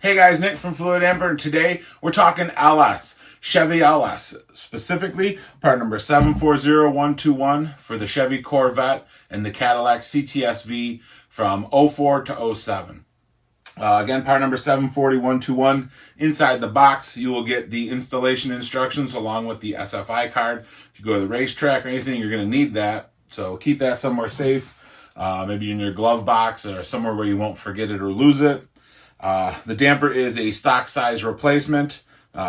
Hey guys, Nick from Fluidampr, and today we're talking LS, Chevy LS, specifically part number 740121 for the Chevy Corvette and the Cadillac CTS-V from 04 to 07. Again, part number 740121. Inside the box, you will get the installation instructions along with the SFI card. If you go to the racetrack or anything, you're going to need that. So keep that somewhere safe, maybe in your glove box or somewhere where you won't forget it or lose it. The damper is a stock size replacement,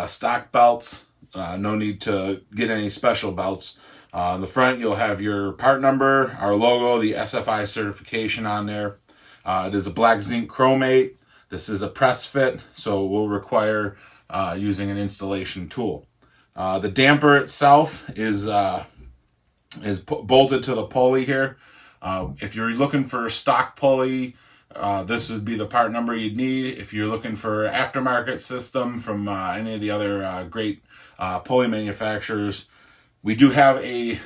stock belts, no need to get any special belts. On the front, you'll have your part number, our logo, the SFI certification on there. It is a black zinc chromate. This is a press fit, so it will require using an installation tool. The damper itself is bolted to the pulley here. If you're looking for a stock pulley, this would be the part number you'd need. If you're looking for aftermarket system from any of the other great pulley manufacturers, we do have a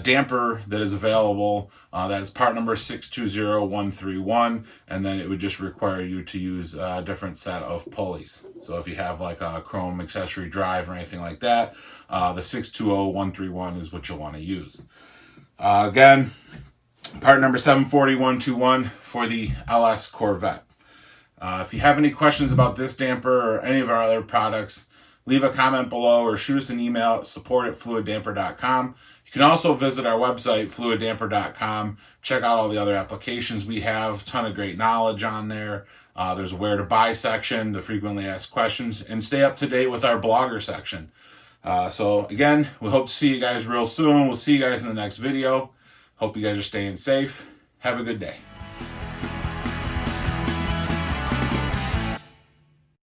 damper that is available that is part number 620131, and then it would just require you to use a different set of pulleys. So if you have like a chrome accessory drive or anything like that, the 620131 is what you'll want to use. Again, part number 740121 for the LS Corvette. If you have any questions about this damper or any of our other products, leave a comment below or shoot us an email at support@fluidampr.com. You can also visit our website, fluidampr.com. Check out all the other applications we have. Ton of great knowledge on there. There's a where to buy section, the frequently asked questions, and stay up to date with our blogger section. So again, we hope to see you guys real soon. We'll see you guys in the next video. Hope you guys are staying safe. Have a good day.